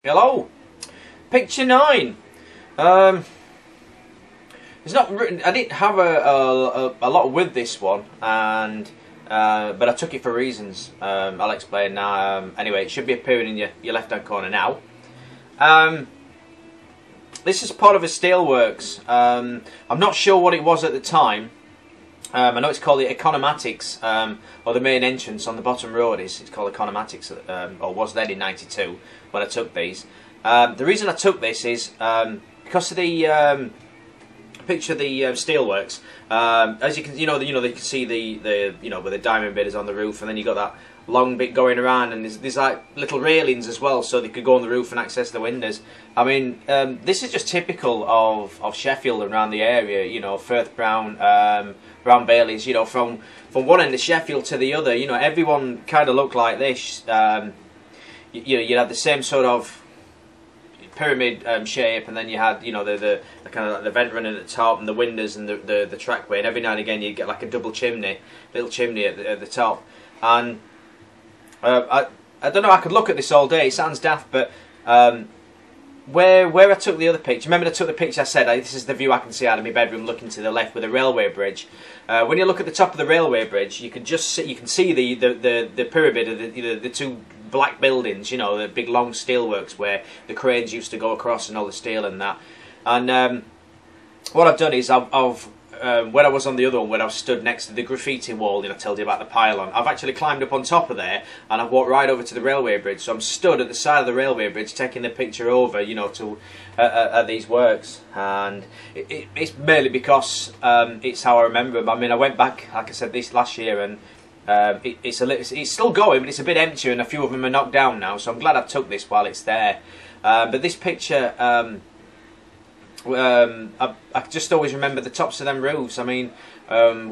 Hello, picture 9. It's not written. I didn't have a lot with this one, and but I took it for reasons. I'll explain now. Anyway, it should be appearing in your left-hand corner now. This is part of a steelworks. I'm not sure what it was at the time. I know it's called the Economatics, or the main entrance on the bottom road it's called Economatics, or was then in '92 when I took these. The reason I took this is because of the picture of the steelworks. As you can, you can see the where the diamond bit is on the roof, and then you got that long bit going around, and there's like little railings as well, so they could go on the roof and access the windows. I mean, this is just typical of Sheffield and around the area. You know, Firth Brown, Brown Baileys. You know, from one end of Sheffield to the other. You know, everyone kind of looked like this. You had the same sort of pyramid shape, and then you had the kind of like the vent running at the top, and the windows, and the trackway, and every now and again you'd get like a double chimney, little chimney at the top. And I don't know, I could look at this all day, it sounds daft, but where I took the other picture, remember I took the picture, I said this is the view I can see out of my bedroom looking to the left with a railway bridge. When you look at the top of the railway bridge, you can see the pyramid of the two black buildings, you know, the big long steelworks where the cranes used to go across and all the steel and that. And what I've done is when I was on the other one, when I was stood next to the graffiti wall, I told you about the pylon, I've actually climbed up on top of there, and I've walked right over to the railway bridge. So I'm stood at the side of the railway bridge taking the picture over, to these works. And it's mainly because it's how I remember them. I mean, I went back, like I said, this last year, and it's still going, but it's a bit empty, and a few of them are knocked down now. So I'm glad I took this while it's there. But this picture, I just always remember the tops of them roofs. I mean,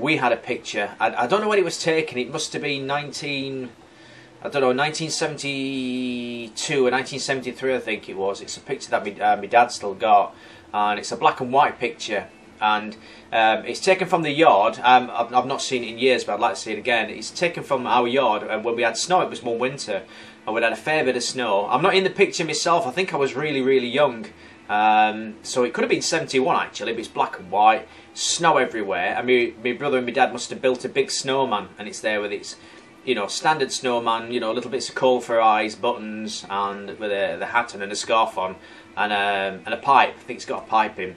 we had a picture. I don't know when it was taken. It must have been 1972 or 1973, I think it was. It's a picture that my dad still got, and it's a black and white picture. And it's taken from the yard. I've not seen it in years, but I'd like to see it again. It's taken from our yard, and when we had snow, it was one winter, and we had a fair bit of snow. I'm not in the picture myself. I think I was really, really young. So it could have been 71 actually, but it's black and white, snow everywhere. I mean, my brother and my dad must have built a big snowman, and it's there with its, standard snowman, little bits of coal for eyes, buttons, and with the hat and a scarf on, and a pipe. I think it's got a pipe in.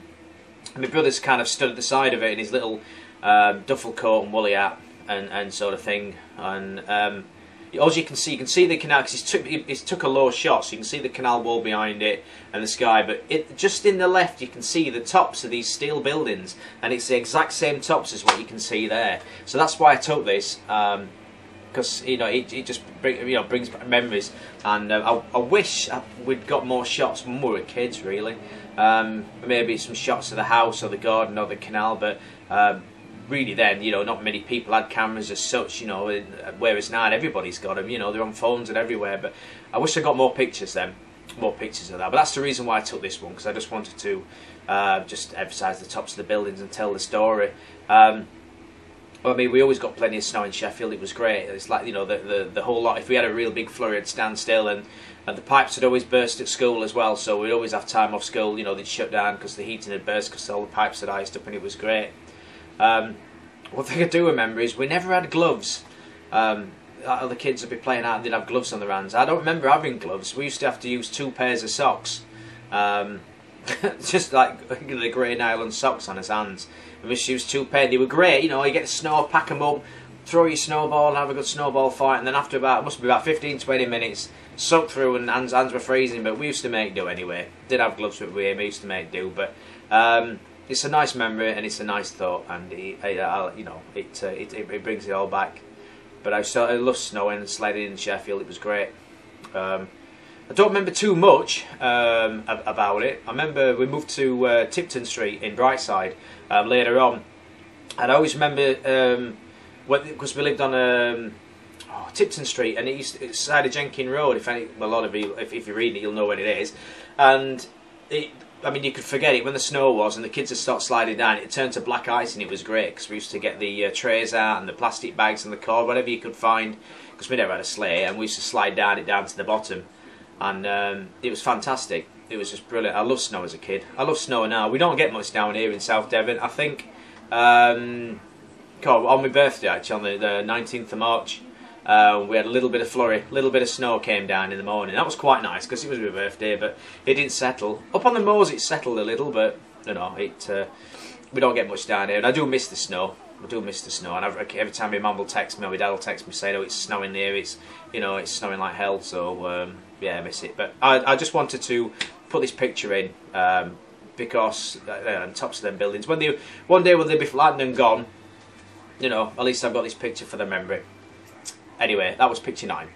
And my brother's kind of stood at the side of it in his little duffel coat and woolly hat and sort of thing. And as you can see the canal, because it took a low shot, so you can see the canal wall behind it and the sky. But just in the left, you can see the tops of these steel buildings, and it's the exact same tops as what you can see there. So that's why I took this, because it just brings back memories. And I wish we'd got more shots when we were kids, really. Maybe some shots of the house or the garden or the canal, but really then, not many people had cameras as such, whereas now everybody's got them, they're on phones and everywhere. But I wish I got more pictures then, more pictures of that. But that's the reason why I took this one, because I just wanted to just emphasise the tops of the buildings and tell the story. I mean, we always got plenty of snow in Sheffield. It was great. It's like, the whole lot. If we had a real big flurry, it'd stand still, and the pipes would always burst at school as well. So we'd always have time off school. They'd shut down because the heating had burst because all the pipes had iced up, and it was great. One thing I do remember is we never had gloves. Other kids would be playing out and they'd have gloves on their hands. I don't remember having gloves. We used to have to use 2 pairs of socks. Just like the grey nylon socks on his hands. And we used to use 2 pairs. They were great, you get the snow, pack them up, throw your snowball and have a good snowball fight, and then after must be about 15-20 minutes, soak through, and hands were freezing, but we used to make do anyway. Didn't have gloves with we used to make do, but it's a nice memory and it's a nice thought, and it brings it all back. But I love snowing and sledding in Sheffield. It was great. I don't remember too much about it. I remember we moved to Tipton Street in Brightside later on, and I always remember because we lived on Tipton Street, and it's side of Jenkin Road. If you read it, you'll know what it is. And I mean, you could forget it when the snow was and the kids would start sliding down. It turned to black ice, and it was great because we used to get the trays out and the plastic bags and the cord, whatever you could find, because we never had a sleigh, and we used to slide down to the bottom. and it was fantastic. It was just brilliant. I loved snow as a kid. I love snow now. We don't get much down here in South Devon. I think on my birthday, actually, on the 19th of March, we had a little bit of flurry, a little bit of snow came down in the morning. That was quite nice because it was my birthday, but it didn't settle. Up on the moors it settled a little, but you know, we don't get much down here, and I do miss the snow. I do miss the snow, and every time my mum will text me or my dad will text me saying, "Oh, it's snowing here. It's it's snowing like hell." So yeah, I miss it. But I just wanted to put this picture in because on tops of them buildings, one day when they'll be flattened and gone, at least I've got this picture for the memory. Anyway, that was picture 9.